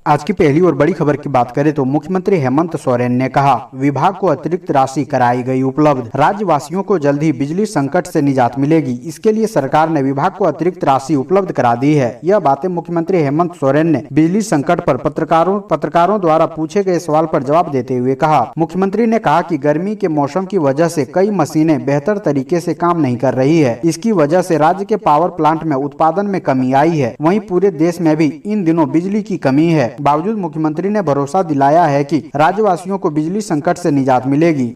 आज की पहली और बड़ी खबर की बात करें तो मुख्यमंत्री हेमंत सोरेन ने कहा, विभाग को अतिरिक्त राशि कराई गई उपलब्ध। राज्यवासियों को जल्द ही बिजली संकट से निजात मिलेगी। इसके लिए सरकार ने विभाग को अतिरिक्त राशि उपलब्ध करा दी है। यह बातें मुख्यमंत्री हेमंत सोरेन ने बिजली संकट पर पत्रकारों द्वारा पूछे गए सवाल पर जवाब देते हुए कहा। मुख्यमंत्री ने कहा कि गर्मी के मौसम की वजह से कई मशीनें बेहतर तरीके से काम नहीं कर रही है। इसकी वजह से राज्य के पावर प्लांट में उत्पादन में कमी आई है। वहीं पूरे देश में भी इन दिनों बिजली की कमी है। बावजूद मुख्यमंत्री ने भरोसा दिलाया है कि राज्यवासियों को बिजली संकट से निजात मिलेगी।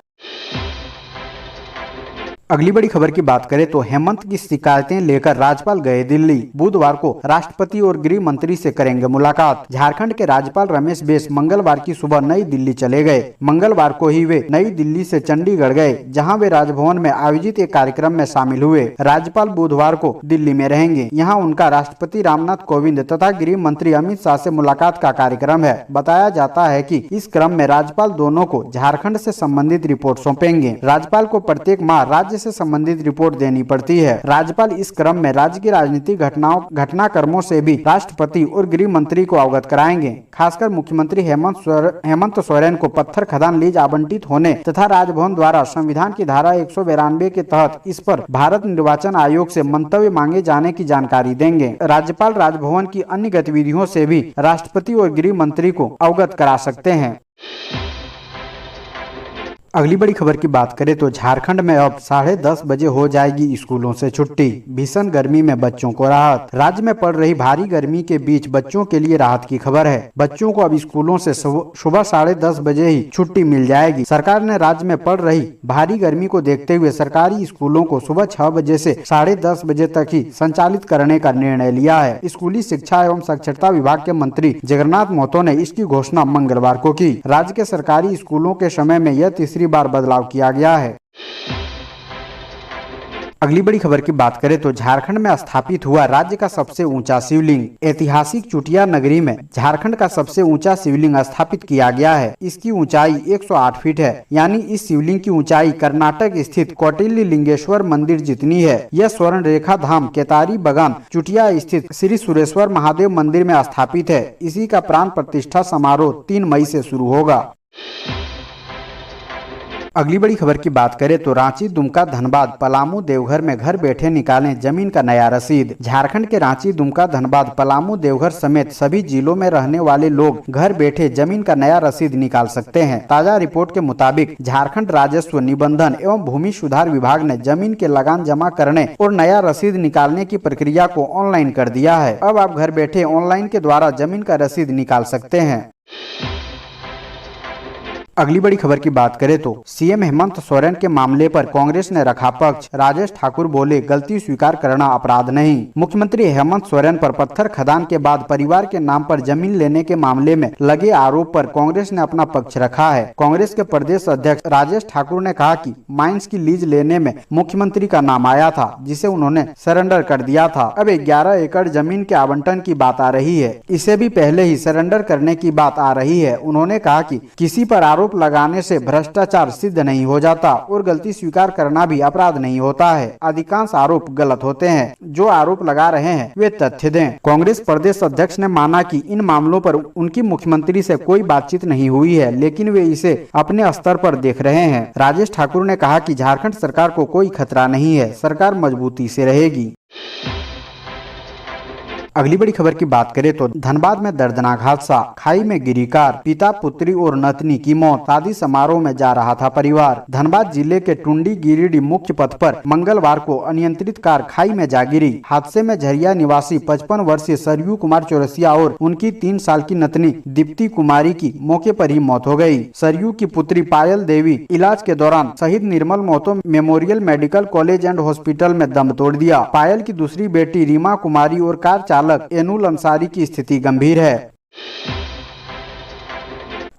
अगली बड़ी खबर की बात करें तो हेमंत की शिकायतें लेकर राज्यपाल गए दिल्ली। बुधवार को राष्ट्रपति और गृह मंत्री से करेंगे मुलाकात। झारखंड के राज्यपाल रमेश बैस मंगलवार की सुबह नई दिल्ली चले गए। मंगलवार को ही वे नई दिल्ली से चंडीगढ़ गए, जहां वे राजभवन में आयोजित एक कार्यक्रम में शामिल हुए। राज्यपाल बुधवार को दिल्ली में रहेंगे। यहाँ उनका राष्ट्रपति रामनाथ कोविंद तथा गृह मंत्री अमित शाह से मुलाकात का कार्यक्रम है। बताया जाता है कि इस क्रम में राज्यपाल दोनों को झारखंड से संबंधित रिपोर्ट सौंपेंगे। राज्यपाल को प्रत्येक माह राज्य से संबंधित रिपोर्ट देनी पड़ती है। राज्यपाल इस क्रम में राज्य की राजनीतिक घटनाक्रमों से भी राष्ट्रपति और गृह मंत्री को अवगत कराएंगे। खासकर मुख्यमंत्री हेमंत सोरेन को पत्थर खदान लीज आवंटित होने तथा राजभवन द्वारा संविधान की धारा 192 के तहत इस पर भारत निर्वाचन आयोग से मंतव्य मांगे जाने की जानकारी देंगे। राज्यपाल राजभवन की अन्य गतिविधियों से भी राष्ट्रपति और गृह मंत्री को अवगत करा सकते हैं। अगली बड़ी खबर की बात करें तो झारखंड में अब 10:30 बजे हो जाएगी स्कूलों से छुट्टी। भीषण गर्मी में बच्चों को राहत। राज्य में पड़ रही भारी गर्मी के बीच बच्चों के लिए राहत की खबर है। बच्चों को अब स्कूलों से सुबह 10:30 बजे ही छुट्टी मिल जाएगी। सरकार ने राज्य में पड़ रही भारी गर्मी को देखते हुए सरकारी स्कूलों को सुबह 6 बजे से 10:30 बजे तक ही संचालित करने का निर्णय लिया है। स्कूली शिक्षा एवं साक्षरता विभाग के मंत्री जगन्नाथ महतो ने इसकी घोषणा मंगलवार को की। राज्य के सरकारी स्कूलों के समय में यह तीसरी बार बदलाव किया गया है। अगली बड़ी खबर की बात करें तो झारखंड में स्थापित हुआ राज्य का सबसे ऊंचा शिवलिंग। ऐतिहासिक चुटिया नगरी में झारखंड का सबसे ऊंचा शिवलिंग स्थापित किया गया है। इसकी ऊंचाई 108 फीट है, यानी इस शिवलिंग की ऊंचाई कर्नाटक स्थित कौटिल्य लिंगेश्वर मंदिर जितनी है। यह स्वर्ण रेखा धाम केतारी बगान चुटिया स्थित श्री सुरेश्वर महादेव मंदिर में स्थापित है। इसी का प्राण प्रतिष्ठा समारोह 3 मई से शुरू होगा। अगली बड़ी खबर की बात करें तो रांची, दुमका, धनबाद, पलामू, देवघर में घर बैठे निकालें जमीन का नया रसीद। झारखंड के रांची, दुमका, धनबाद, पलामू, देवघर समेत सभी जिलों में रहने वाले लोग घर बैठे जमीन का नया रसीद निकाल सकते हैं। ताजा रिपोर्ट के मुताबिक झारखंड राजस्व, निबंधन एवं भूमि सुधार विभाग ने जमीन के लगान जमा करने और नया रसीद निकालने की प्रक्रिया को ऑनलाइन कर दिया है। अब आप घर बैठे ऑनलाइन के द्वारा जमीन का रसीद निकाल सकते हैं। अगली बड़ी खबर की बात करें तो सीएम हेमंत सोरेन के मामले पर कांग्रेस ने रखा पक्ष। राजेश ठाकुर बोले, गलती स्वीकार करना अपराध नहीं। मुख्यमंत्री हेमंत सोरेन पर पत्थर खदान के बाद परिवार के नाम पर जमीन लेने के मामले में लगे आरोप पर कांग्रेस ने अपना पक्ष रखा है। कांग्रेस के प्रदेश अध्यक्ष राजेश ठाकुर ने कहा कि माइंस की लीज लेने में मुख्यमंत्री का नाम आया था, जिसे उन्होंने सरेंडर कर दिया था। अब 11 एकड़ जमीन के आवंटन की बात आ रही है। इसे भी पहले ही सरेंडर करने की बात आ रही है। उन्होंने कहा कि किसी पर आरोप लगाने से भ्रष्टाचार सिद्ध नहीं हो जाता और गलती स्वीकार करना भी अपराध नहीं होता है। अधिकांश आरोप गलत होते हैं। जो आरोप लगा रहे हैं वे तथ्य दें। कांग्रेस प्रदेश अध्यक्ष ने माना कि इन मामलों पर उनकी मुख्यमंत्री से कोई बातचीत नहीं हुई है, लेकिन वे इसे अपने स्तर पर देख रहे हैं। राजेश ठाकुर ने कहा कि झारखंड सरकार को कोई खतरा नहीं है, सरकार मजबूती से रहेगी। अगली बड़ी खबर की बात करें तो धनबाद में दर्दनाक हादसा, खाई में गिरी कार, पिता, पुत्री और नतनी की मौत। शादी समारोह में जा रहा था परिवार। धनबाद जिले के टुंडी गिरिडीह मुख्य पथ पर मंगलवार को अनियंत्रित कार खाई में जा गिरी। हादसे में झरिया निवासी 55 वर्षीय सरयू कुमार चौरसिया और उनकी 3 साल की नतनी दीप्ति कुमारी की मौके पर ही मौत हो गयी। सरयू की पुत्री पायल देवी इलाज के दौरान शहीद Nirmal Mahato memorial medical college and hospital में दम तोड़ दिया। पायल की दूसरी बेटी रीमा कुमारी और कार चालक एनुल अंसारी की स्थिति गंभीर है।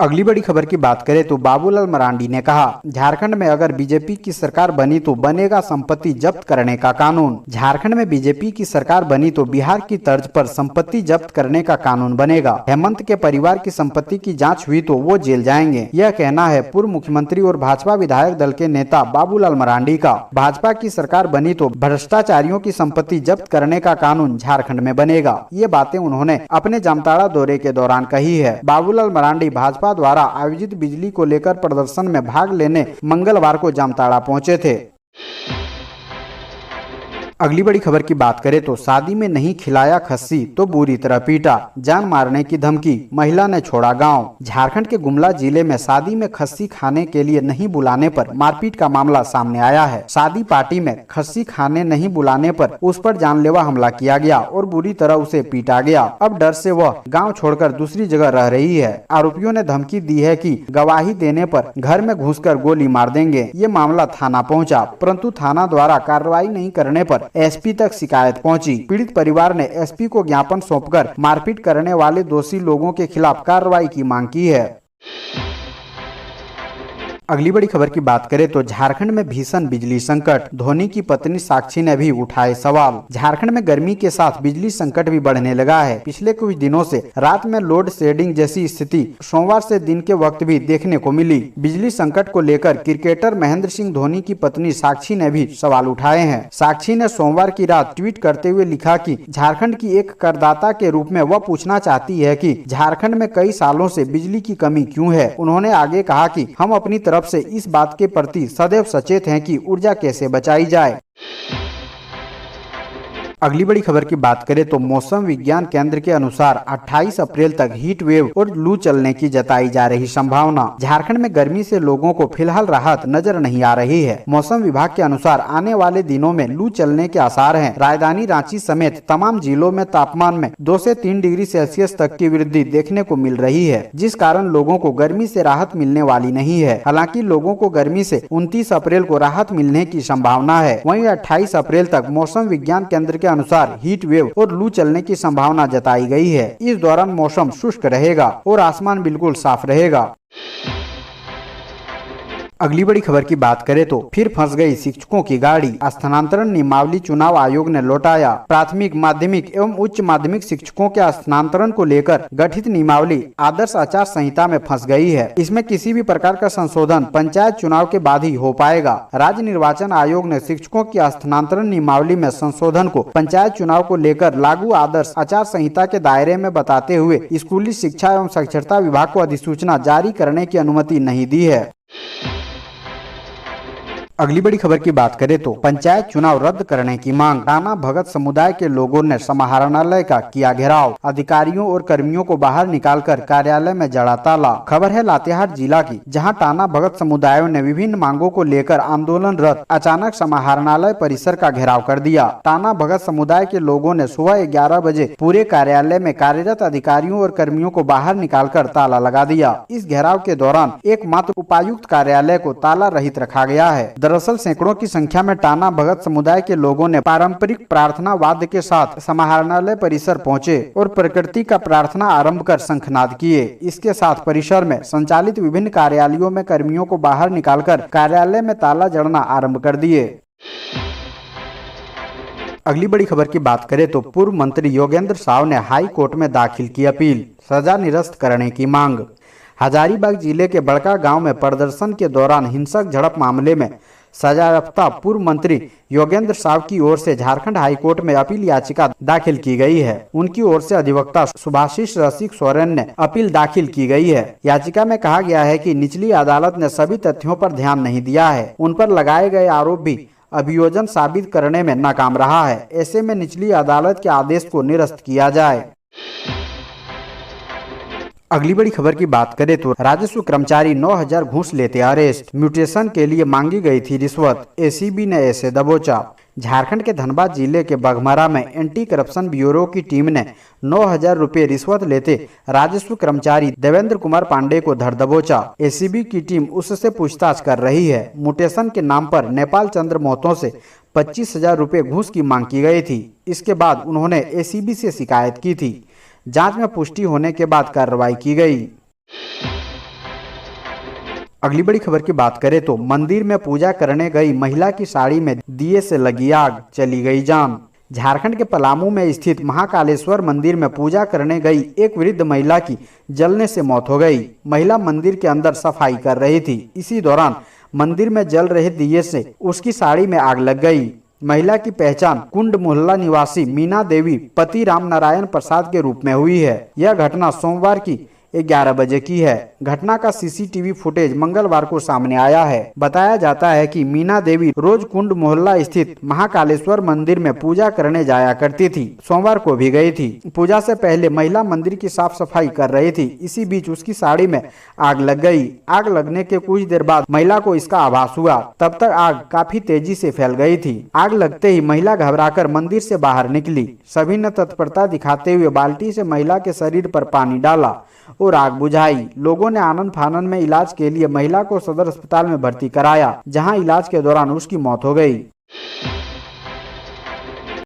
अगली बड़ी खबर की बात करें तो बाबूलाल मरांडी ने कहा, झारखंड में अगर बीजेपी की सरकार बनी तो बनेगा संपत्ति जब्त करने का कानून। झारखंड में बीजेपी की सरकार बनी तो बिहार की तर्ज पर संपत्ति जब्त करने का कानून बनेगा। हेमंत के परिवार की संपत्ति की जांच हुई तो वो जेल जाएंगे, यह कहना है पूर्व मुख्यमंत्री और भाजपा विधायक दल के नेता बाबूलाल मरांडी का। भाजपा की सरकार बनी तो भ्रष्टाचारियों की संपत्ति जब्त करने का कानून झारखंड में बनेगा। ये बातें उन्होंने अपने जामताड़ा दौरे के दौरान कही है। बाबूलाल मरांडी भाजपा द्वारा आयोजित बिजली को लेकर प्रदर्शन में भाग लेने मंगलवार को जामताड़ा पहुंचे थे। अगली बड़ी खबर की बात करें तो शादी में नहीं खिलाया खस्सी तो बुरी तरह पीटा, जान मारने की धमकी, महिला ने छोड़ा गांव। झारखंड के गुमला जिले में शादी में खस्सी खाने के लिए नहीं बुलाने पर मारपीट का मामला सामने आया है। शादी पार्टी में खस्सी खाने नहीं बुलाने पर उस पर जानलेवा हमला किया गया और बुरी तरह उसे पीटा गया। अब डर से वह गाँव छोड़कर दूसरी जगह रह रही है। आरोपियों ने धमकी दी है कि गवाही देने पर घर में घुसकर गोली मार देंगे। ये मामला थाना पहुँचा, परंतु थाना द्वारा कार्रवाई नहीं करने पर एसपी तक शिकायत पहुंची। पीड़ित परिवार ने एसपी को ज्ञापन सौंपकर मारपीट करने वाले दोषी लोगों के खिलाफ कार्रवाई की मांग की है। अगली बड़ी खबर की बात करें तो झारखंड में भीषण बिजली संकट, धोनी की पत्नी साक्षी ने भी उठाए सवाल। झारखंड में गर्मी के साथ बिजली संकट भी बढ़ने लगा है। पिछले कुछ दिनों से रात में लोड शेडिंग जैसी स्थिति सोमवार से दिन के वक्त भी देखने को मिली। बिजली संकट को लेकर क्रिकेटर महेंद्र सिंह धोनी की पत्नी साक्षी ने भी सवाल उठाए हैं। साक्षी ने सोमवार की रात ट्वीट करते हुए लिखा कि झारखंड की एक करदाता के रूप में वह पूछना चाहती है कि झारखंड में कई सालों से बिजली की कमी क्यों है। उन्होंने आगे कहा कि हम अपनी तरफ से इस बात के प्रति सदैव सचेत हैं कि ऊर्जा कैसे बचाई जाए। अगली बड़ी खबर की बात करें तो मौसम विज्ञान केंद्र के अनुसार 28 अप्रैल तक हीट वेव और लू चलने की जताई जा रही संभावना। झारखंड में गर्मी से लोगों को फिलहाल राहत नजर नहीं आ रही है। मौसम विभाग के अनुसार आने वाले दिनों में लू चलने के आसार हैं। राजधानी रांची समेत तमाम जिलों में तापमान में 2 से 3 डिग्री सेल्सियस तक की वृद्धि देखने को मिल रही है, जिस कारण लोगों को गर्मी से राहत मिलने वाली नहीं है। हालांकि लोगों को गर्मी से 29 अप्रैल को राहत मिलने की संभावना है। वहीं 28 अप्रैल तक मौसम विज्ञान केंद्र के अनुसार हीट वेव और लू चलने की संभावना जताई गई है। इस दौरान मौसम शुष्क रहेगा और आसमान बिल्कुल साफ रहेगा। अगली बड़ी खबर की बात करें तो फिर फंस गई शिक्षकों की गाड़ी, स्थानांतरण नियमावली चुनाव आयोग ने लौटाया। प्राथमिक, माध्यमिक एवं उच्च माध्यमिक शिक्षकों के स्थानांतरण को लेकर गठित नियमावली आदर्श आचार संहिता में फंस गई है। इसमें किसी भी प्रकार का संशोधन पंचायत चुनाव के बाद ही हो पाएगा। राज्य निर्वाचन आयोग ने शिक्षकों की स्थानांतरण नियमावली में संशोधन को पंचायत चुनाव को लेकर लागू आदर्श आचार संहिता के दायरे में बताते हुए स्कूली शिक्षा एवं साक्षरता विभाग को अधिसूचना जारी करने की अनुमति नहीं दी है। अगली बड़ी खबर की बात करें तो पंचायत चुनाव रद्द करने की मांग, टाना भगत समुदाय के लोगों ने समाहरणालय का किया घेराव। अधिकारियों और कर्मियों को बाहर निकालकर कार्यालय में जड़ा ताला। खबर है लातेहार जिला की, जहां टाना भगत समुदायों ने विभिन्न मांगों को लेकर आंदोलनरत अचानक समाहरणालय परिसर का घेराव कर दिया। टाना भगत समुदाय के लोगों ने सुबह 11 बजे पूरे कार्यालय में कार्यरत अधिकारियों और कर्मियों को बाहर निकालकर ताला लगा दिया। इस घेराव के दौरान एकमात्र उपायुक्त कार्यालय को ताला रहित रखा गया है। दरअसल सैकड़ों की संख्या में टाना भगत समुदाय के लोगों ने पारंपरिक प्रार्थना वाद्य के साथ समाहरणालय परिसर पहुंचे और प्रकृति का प्रार्थना आरंभ कर शंखनाद किए। इसके साथ परिसर में संचालित विभिन्न कार्यालयों में कर्मियों को बाहर निकालकर कार्यालय में ताला जड़ना आरंभ कर दिए। अगली बड़ी खबर की बात करें तो पूर्व मंत्री योगेंद्र साव ने हाई कोर्ट में दाखिल की अपील, सजा निरस्त करने की मांग। हजारीबाग जिले के बड़का गांव में प्रदर्शन के दौरान हिंसक झड़प मामले में सजायाफ्ता पूर्व मंत्री योगेंद्र साव की ओर से झारखंड हाईकोर्ट में अपील याचिका दाखिल की गई है। उनकी ओर से अधिवक्ता सुभाषिष रसिक सोरेन ने अपील दाखिल की गई है। याचिका में कहा गया है कि निचली अदालत ने सभी तथ्यों पर ध्यान नहीं दिया है। उन पर लगाए गए आरोप भी अभियोजन साबित करने में नाकाम रहा है। ऐसे में निचली अदालत के आदेश को निरस्त किया जाए। अगली बड़ी खबर की बात करें तो राजस्व कर्मचारी 9000 घूस लेते अरेस्ट, म्यूटेशन के लिए मांगी गई थी रिश्वत, एसीबी ने ऐसे दबोचा। झारखंड के धनबाद जिले के बघमरा में एंटी करप्शन ब्यूरो की टीम ने 9000 रुपये रिश्वत लेते राजस्व कर्मचारी देवेंद्र कुमार पांडे को धर दबोचा। एसीबी की टीम उससे पूछताछ कर रही है। म्यूटेशन के नाम पर नेपाल चंद्र महतो से 25,000 रुपये घूस की मांग की गई थी। इसके बाद उन्होंने एसीबी से शिकायत की थी। जांच में पुष्टि होने के बाद कार्रवाई की गई। अगली बड़ी खबर की बात करें तो मंदिर में पूजा करने गई महिला की साड़ी में दिए से लगी आग, चली गई जान। झारखंड के पलामू में स्थित महाकालेश्वर मंदिर में पूजा करने गई एक वृद्ध महिला की जलने से मौत हो गई। महिला मंदिर के अंदर सफाई कर रही थी। इसी दौरान मंदिर में जल रहे दिए से उसकी साड़ी में आग लग गई। महिला की पहचान कुंड मोहल्ला निवासी मीना देवी पति राम नारायण प्रसाद के रूप में हुई है। यह घटना सोमवार की 11 बजे की है। घटना का सीसीटीवी फुटेज मंगलवार को सामने आया है। बताया जाता है कि मीना देवी रोज कुंड मोहल्ला स्थित महाकालेश्वर मंदिर में पूजा करने जाया करती थी। सोमवार को भी गई थी। पूजा से पहले महिला मंदिर की साफ सफाई कर रही थी। इसी बीच उसकी साड़ी में आग लग गई। आग लगने के कुछ देर बाद महिला को इसका आभास हुआ। तब तक आग काफी तेजी से फैल गई थी। आग लगते ही महिला घबराकर मंदिर से बाहर निकली। सभी ने तत्परता दिखाते हुए बाल्टी से महिला के शरीर पर पानी डाला और आग बुझाई। लोगों ने आनन फानन में इलाज के लिए महिला को सदर अस्पताल में भर्ती कराया, जहां इलाज के दौरान उसकी मौत हो गई।